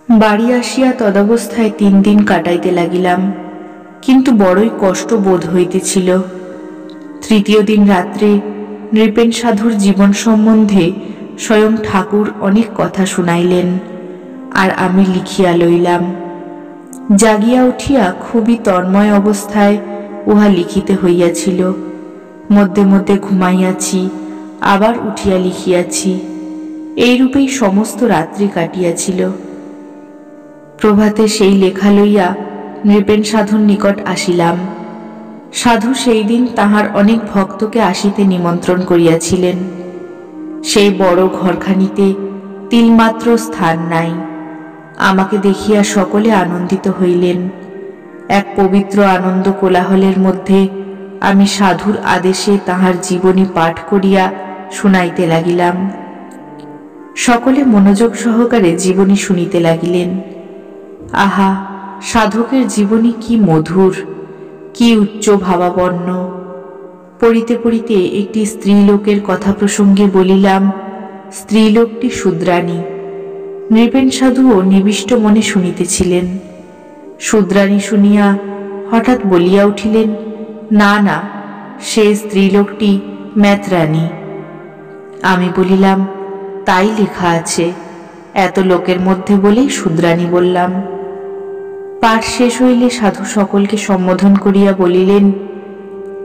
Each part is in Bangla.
বাড়ি আসিয়া তদবস্থায় 3 দিন কাটাইতে লাগিলাম, কিন্তু বড়ই কষ্ট বোধ হইতেছিল। তৃতীয় দিন রাত্রে নৃপেন সাধুর জীবন সম্বন্ধে স্বয়ং ঠাকুর অনেক কথা শুনাইলেন, আর আমি লিখিয়া লইলাম। জাগিয়া উঠিয়া খুবই তন্ময় অবস্থায় উহা লিখিতে হইয়াছিল। মধ্যে মধ্যে ঘুমাইয়াছি, আবার উঠিয়া লিখিয়াছি। এইরূপেই সমস্ত রাত্রি কাটিয়াছিল। প্রভাতে সেই লেখা লইয়া নৃপেন সাধুর নিকট আসিলাম। সাধু সেই দিন তাহার অনেক ভক্তকে আসিতে নিমন্ত্রণ করিয়াছিলেন। সেই বড় ঘরখানিতে তিলমাত্র স্থান নাই। আমাকে দেখিয়া সকলে আনন্দিত হইলেন। এক পবিত্র আনন্দ কোলাহলের মধ্যে আমি সাধুর আদেশে তাহার জীবনী পাঠ করিয়া শুনাইতে লাগিলাম। সকলে মনোযোগ সহকারে জীবনী শুনিতে লাগিলেন। আহা, সাধকের জীবনী কি মধুর, কি উচ্চ ভাবাপন্ন! পড়িতে পড়িতে একটি স্ত্রীলোকের কথা প্রসঙ্গে বলিলাম, স্ত্রীলোকটি শূদ্রাণী। নৃপেন সাধুও নিবিষ্ট মনে শুনিতেছিলেন। শূদ্রাণী শুনিয়া হঠাৎ বলিয়া উঠিলেন, না না, সে স্ত্রীলোকটি ম্যাতরানী। আমি বলিলাম, তাই লেখা আছে, এত লোকের মধ্যে বলেই শূদ্রাণী বললাম। পাঠ শেষ হইলে সাধু সকলকে সম্বোধন করিয়া বলিলেন,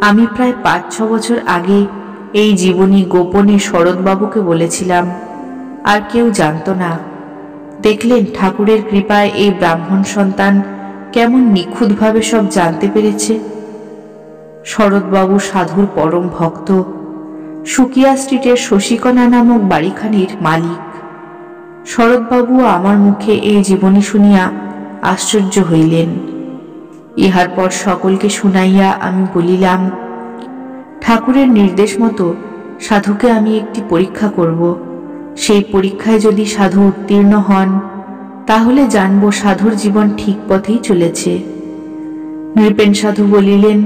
আমি প্রায় 5-6 বছর আগে এই জীবনী গোপনে শরৎবাবুকে বলেছিলাম, আর কেউ জানত না। দেখলেন ঠাকুরের কৃপায় এই ব্রাহ্মণ সন্তান কেমন নিখুঁতভাবে সব জানতে পেরেছে। শরৎবাবু সাধুর পরম ভক্ত, সুকিয়া স্ট্রিটের শশীকণা নামক বাড়িখানির মালিক। শরৎবাবু আমার মুখে এই জীবনী শুনিয়া আশ্চর্য হইলেন। ইহার পর সকলকে শুনাইয়া আমি বলিলাম, ঠাকুরের নির্দেশ মতো সাধুকে আমি একটি পরীক্ষা করব। সেই পরীক্ষায় যদি সাধু উত্তীর্ণ হন, তাহলে জানব সাধুর জীবন ঠিক পথেই চলেছে। নৃপেন সাধু বলিলেন,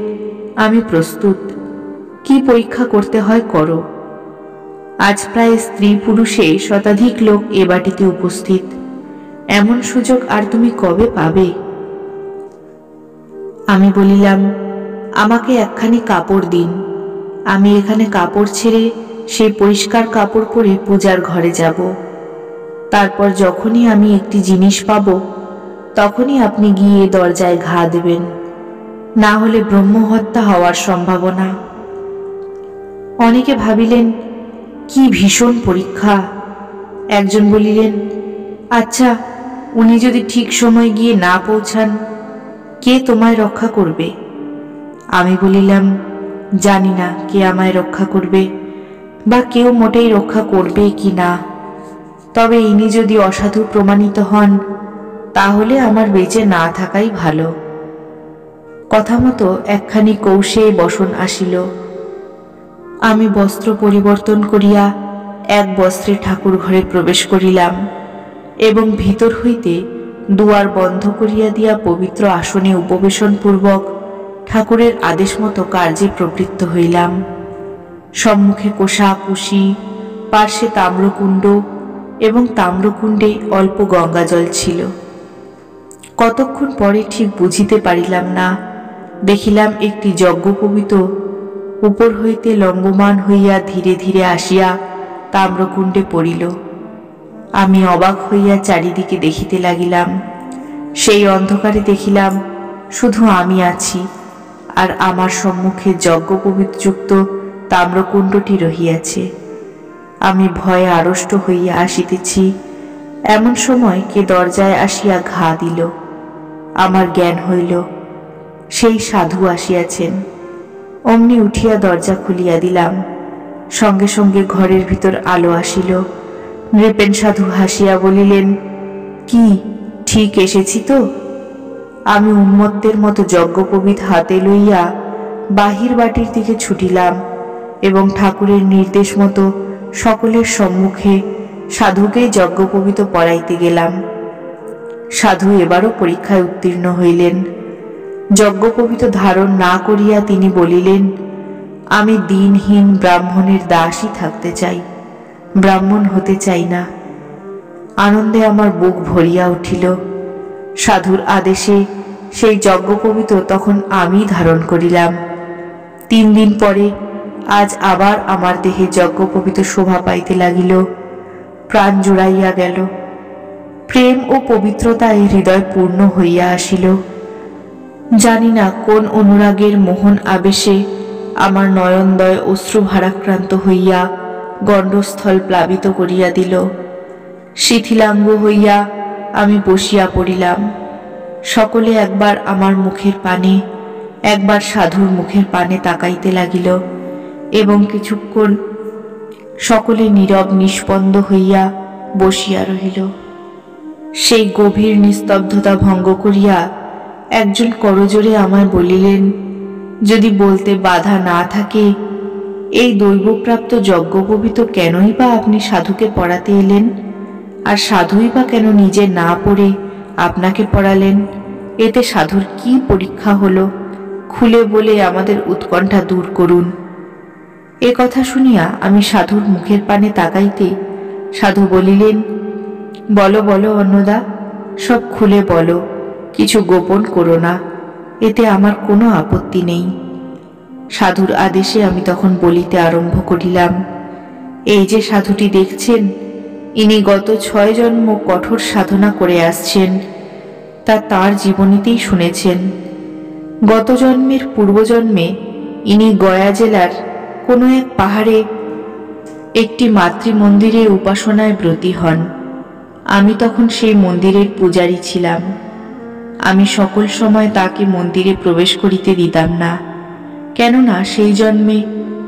আমি প্রস্তুত, কি পরীক্ষা করতে হয় করো। আজ প্রায় স্ত্রী পুরুষে শতাধিক লোক এ বাটিতে উপস্থিত, এমন সুযোগ আর তুমি কবে পাবে? আমি বলিলাম, আমাকে একখানি কাপড় দিন, আমি এখানে কাপড় ছেড়ে সেই পরিষ্কার কাপড় পরে পূজার ঘরে যাব। তারপর যখনই আমি একটি জিনিস পাব, তখনই আপনি গিয়ে দরজায় ঘা দেবেন, না হলে ব্রহ্মহত্যা হওয়ার সম্ভাবনা। অনেকে ভাবিলেন, কি ভীষণ পরীক্ষা। একজন বলিলেন, আচ্ছা, উনি যদি ঠিক সময় গিয়ে না পৌঁছান, কে তোমায় রক্ষা করবে? আমি বলিলাম, জানি না কে আমায় রক্ষা করবে, বা কেউ মোটেই রক্ষা করবে কি না। তবে ইনি যদি অসাধু প্রমাণিত হন, তাহলে আমার বেঁচে না থাকাই ভালো। কথা মতো একখানি কৌশে বসন আসিল। আমি বস্ত্র পরিবর্তন করিয়া এক বস্ত্রে ঠাকুর ঘরে প্রবেশ করিলাম এবং ভিতর হইতে দুয়ার বন্ধ করিয়া দিয়া পবিত্র আসনে উপবেশন পূর্বক ঠাকুরের আদেশ মতো কার্যে প্রবৃত্ত হইলাম। সম্মুখে কোষাকুষি, পার্শ্বে তাম্রকুণ্ড এবং তাম্রকুণ্ডে অল্প গঙ্গাজল ছিল। কতক্ষণ পরে ঠিক বুঝিতে পারিলাম না, দেখিলাম একটি যজ্ঞোপবীত উপর হইতে লম্বমান হইয়া ধীরে ধীরে আসিয়া তাম্রকুণ্ডে পড়িল। আমি অবাক হইয়া চারিদিকে দেখিতে লাগিলাম। সেই অন্ধকারে দেখিলাম শুধু আমি আছি, আর আমার সম্মুখে যজ্ঞোপবীতযুক্ত তাম্রকুণ্ডটি রহিয়াছে। আমি ভয়ে আড়ষ্ট হইয়া আসিতেছি, এমন সময় কে দরজায় আসিয়া ঘা দিল। আমার জ্ঞান হইল, সেই সাধু আসিয়াছেন। অমনি উঠিয়া দরজা খুলিয়া দিলাম। সঙ্গে সঙ্গে ঘরের ভিতর আলো আসিল। নৃপেন সাধু হাসিয়া বলিলেন, কি ঠিক এসেছি তো? আমি উন্মত্তের মতো যজ্ঞোপবীত হাতে লইয়া বাহির বাটির দিকে ছুটিলাম এবং ঠাকুরের নির্দেশ মতো সকলের সম্মুখে সাধুকেই যজ্ঞোপবীত পড়াইতে গেলাম। সাধু এবারও পরীক্ষায় উত্তীর্ণ হইলেন। যজ্ঞোপবীত ধারণ না করিয়া তিনি বলিলেন, আমি দিনহীন ব্রাহ্মণের দাসই থাকতে চাই, ব্রাহ্মণ হতে চাই না। আনন্দে আমার বুক ভরিয়া উঠিল। সাধুর আদেশে সেই যজ্ঞোপবীত তখন আমি ধারণ করিলাম। 3 দিন পরে আজ আবার আমার দেহে যজ্ঞোপবীত শোভা পাইতে লাগিল। প্রাণ জুড়াইয়া গেল। প্রেম ও পবিত্রতায় হৃদয় পূর্ণ হইয়া আসিল। জানি না কোন অনুরাগের মোহন আবেশে আমার নয়নদয় অশ্রু ভারাক্রান্ত হইয়া গণ্ডস্থল প্লাবিত করিয়া দিল। শিথিলাঙ্গ হইয়া আমি বসিয়া পড়িলাম। সকলে একবার আমার মুখের পানে, একবার সাধুর মুখের পানে তাকাইতে লাগিল এবং কিছুক্ষণ সকলে নীরব নিস্পন্দ হইয়া বসিয়া রহিল। সেই গভীর নিস্তব্ধতা ভঙ্গ করিয়া একজন করজোরে আমায় বলিলেন, যদি বলতে বাধা না থাকে, এই দৈবপ্রাপ্ত যজ্ঞোপবীত কেনই বা আপনি সাধুকে পড়াতে এলেন, আর সাধুই বা কেন নিজে না পড়ে আপনাকে পড়ালেন? এতে সাধুর কি পরীক্ষা হলো? খুলে বলে আমাদের উৎকণ্ঠা দূর করুন। এ কথা শুনিয়া আমি সাধুর মুখের পানে তাকাইতে সাধু বলিলেন, বলো বলো অন্নদা, সব খুলে বলো, কিছু গোপন করো না, এতে আমার কোনো আপত্তি নেই। সাধুর আদেশে আমি তখন বলিতে আরম্ভ করিলাম, এই যে সাধুটি দেখছেন, ইনি গত 6 জন্ম কঠোর সাধনা করে আসছেন, তা তাঁর জীবনীতেই শুনেছেন। গত জন্মের পূর্বজন্মে ইনি গয়া জেলার কোনো এক পাহাড়ে একটি মাতৃমন্দিরে উপাসনায় ব্রতী হন। আমি তখন সেই মন্দিরের পূজারী ছিলাম। আমি সকল সময় তাকে মন্দিরে প্রবেশ করিতে দিতাম না, কেননা সেই জন্মে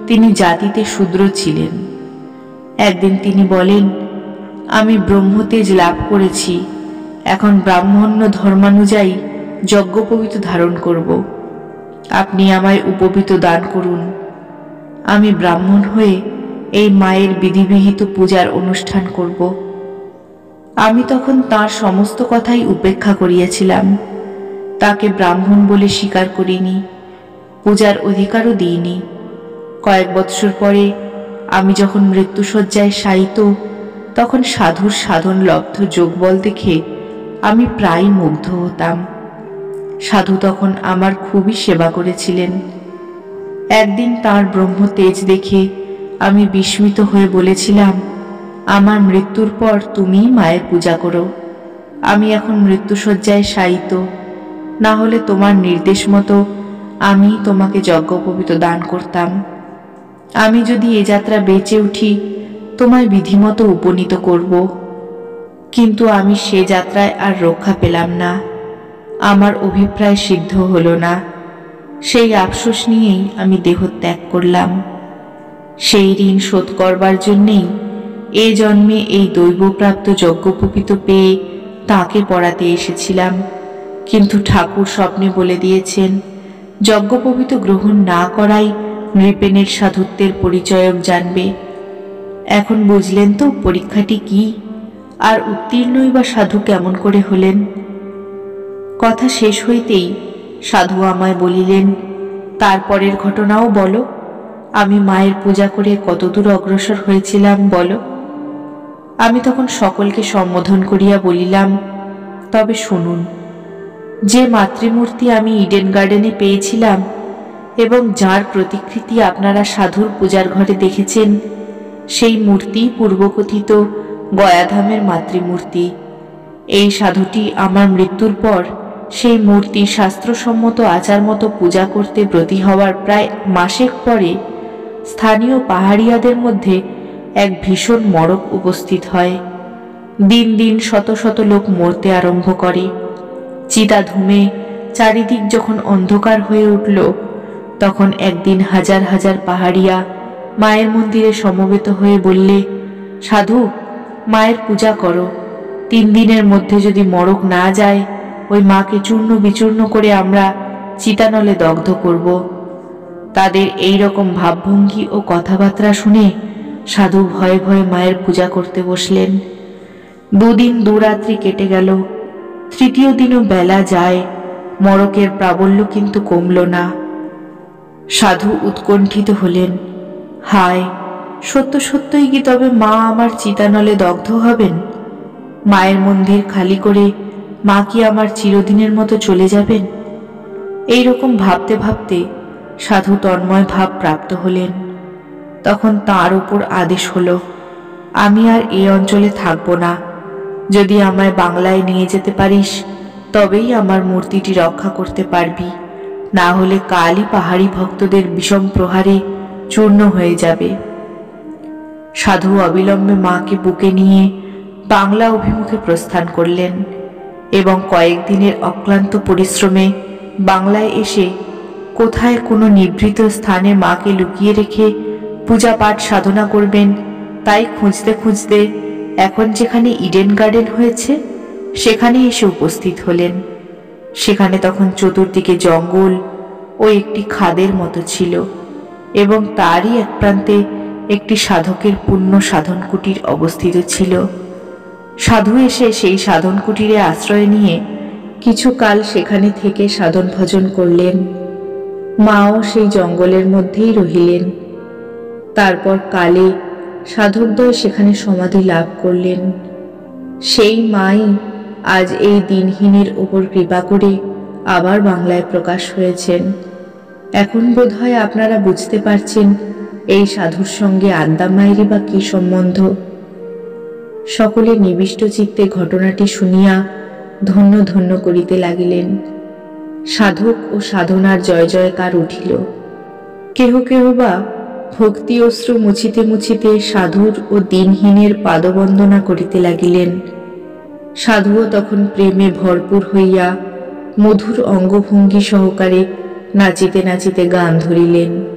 তিনি জাতিতে শূদ্র ছিলেন। একদিন তিনি বলেন, আমি ব্রহ্মতেজ লাভ করেছি, এখন ব্রাহ্মণ্য ধর্মানুযায়ী যজ্ঞোপবীত ধারণ করব। আপনি আমায় উপবীত দান করুন। আমি ব্রাহ্মণ হয়ে এই মায়ের বিধিবিহিত পূজার অনুষ্ঠান করব। আমি তখন তার সমস্ত কথাই উপেক্ষা করিয়াছিলাম। তাকে ব্রাহ্মণ বলে স্বীকার করিনি, পূজার অধিকারও দিইনি। কয়েক বৎসর পরে আমি যখন মৃত্যুশয্যায় শায়িত, তখন সাধুর সাধন লব্ধ যোগবল দেখে আমি প্রায় মুগ্ধ হতাম। সাধু তখন আমার খুবই সেবা করেছিলেন। একদিন তাঁর ব্রহ্ম তেজ দেখে আমি বিস্মিত হয়ে বলেছিলাম, আমার মৃত্যুর পর তুমি মায়ের পূজা করো। আমি এখন মৃত্যুশয্যায় শায়িত, না হলে তোমার নির্দেশ মতো আমি তোমাকে যজ্ঞোপবীত দান করতাম। আমি যদি এ যাত্রা বেঁচে উঠি, তোমায় বিধিমতো উপনীত করব। কিন্তু আমি সে যাত্রায় আর রক্ষা পেলাম না। আমার অভিপ্রায় সিদ্ধ হলো না। সেই আফসোস নিয়েই আমি দেহ ত্যাগ করলাম। সেই ঋণ শোধ করবার জন্যেই এ জন্মে এই দৈবপ্রাপ্ত যজ্ঞোপবীত পেয়ে তাকে পড়াতে এসেছিলাম। কিন্তু ঠাকুর স্বপ্নে বলে দিয়েছেন, যজ্ঞোপবীত গ্রহণ না করাই নৃপেনের সাধুত্বের পরিচয়ক জানবে। এখন বুঝলেন তো পরীক্ষাটি কি, আর উত্তীর্ণই বা সাধু কেমন করে হলেন? কথা শেষ হইতেই সাধু আমায় বলিলেন, তারপরের ঘটনাও বলো। আমি মায়ের পূজা করে কতদূর অগ্রসর হয়েছিলাম বলো। আমি তখন সকলকে সম্বোধন করিয়া বলিলাম, তবে শুনুন। যে মাতৃমূর্তি আমি ইডেন গার্ডেনে পেয়েছিলাম এবং যার প্রতিকৃতি আপনারা সাধুর পূজার ঘরে দেখেছেন, সেই মূর্তি পূর্বকথিত গয়াধামের মাতৃমূর্তি। এই সাধুটি আমার মৃত্যুর পর সেই মূর্তি শাস্ত্রসম্মত আচার মতো পূজা করতে ব্রতী হওয়ার প্রায় মাসেক পরে স্থানীয় পাহাড়িয়াদের মধ্যে এক ভীষণ মড়ক উপস্থিত হয়। দিন দিন শত শত লোক মরতে আরম্ভ করে। চিতা ধুমে চারিদিক যখন অন্ধকার হয়ে উঠল, তখন একদিন হাজার হাজার পাহাড়িয়া মায়ের মন্দিরে সমবেত হয়ে বললে, সাধু, মায়ের পূজা করো। 3 দিনের মধ্যে যদি মড়ক না যায়, ওই মাকে চূর্ণ বিচূর্ণ করে আমরা চিতানলে দগ্ধ করব। তাদের এই রকম ভাবভঙ্গি ও কথাবার্তা শুনে সাধু ভয়ে ভয়ে মায়ের পূজা করতে বসলেন। 2 দিন 2 রাত্রি কেটে গেল। 3য় দিনও বেলা যায়, মড়কের প্রাবল্য কিন্তু কমল না। সাধু উৎকণ্ঠিত হলেন, হায়, সত্য সত্যই কি তবে মা আমার চিতানলে দগ্ধ হবেন? মায়ের মন্দির খালি করে মা কি আমার চিরদিনের মতো চলে যাবেন? এই রকম ভাবতে ভাবতে সাধু তন্ময় ভাব প্রাপ্ত হলেন। তখন তাঁর উপর আদেশ হলো, আমি আর এই অঞ্চলে থাকব না। যদি আমায় বাংলায় নিয়ে যেতে পারিস তবেই আমার মূর্তিটি রক্ষা করতে পারবি, না হলে কালই পাহাড়ি ভক্তদের বিষম প্রহারে চূর্ণ হয়ে যাবে। সাধু অবিলম্বে মাকে বুকে নিয়ে বাংলা অভিমুখে প্রস্থান করলেন এবং কয়েকদিনের অক্লান্ত পরিশ্রমে বাংলায় এসে কোথায় কোনো নিভৃত স্থানে মাকে লুকিয়ে রেখে পূজা পাঠ সাধনা করবেন তাই খুঁজতে খুঁজতে এখন যেখানে ইডেন গার্ডেন হয়েছে সেখানে এসে উপস্থিত হলেন। সেখানে তখন চতুর্দিকে জঙ্গল ও একটি খাদের মতো ছিল এবং তারই এক প্রান্তে একটি সাধকের পুণ্য সাধন কুটির অবস্থিত ছিল। সাধু এসে সেই সাধন কুটিরে আশ্রয় নিয়ে কিছুকাল সেখানে থেকে সাধন ভজন করলেন। মাও সেই জঙ্গলের মধ্যেই রহিলেন। তারপর কালে সাধকদ্বয় সেখানে সমাধি লাভ করলেন। সেই মাই আজ এই দিনহীনের ওপর কৃপা করে আবার বাংলায় প্রকাশ হয়েছেন। এখন বোধহয় আপনারা বুঝতে পারছেন এই সাধুর সঙ্গে আদ্যা মায়েরই বা কি সম্বন্ধ। সকলে নিবিষ্ট চিত্তে ঘটনাটি শুনিয়া ধন্য ধন্য করিতে লাগিলেন। সাধক ও সাধনার জয় জয়কার উঠিল। কেহ কেহ বা ভক্তি অশ্রু মুছিতে মুছিতে সাধুর ও দিনহীনের পাদবন্দনা করিতে লাগিলেন। সাধুও তখন প্রেমে ভরপুর হইয়া মধুর অঙ্গভঙ্গি সহকারে নাচিতে নাচিতে গান ধরিলেন।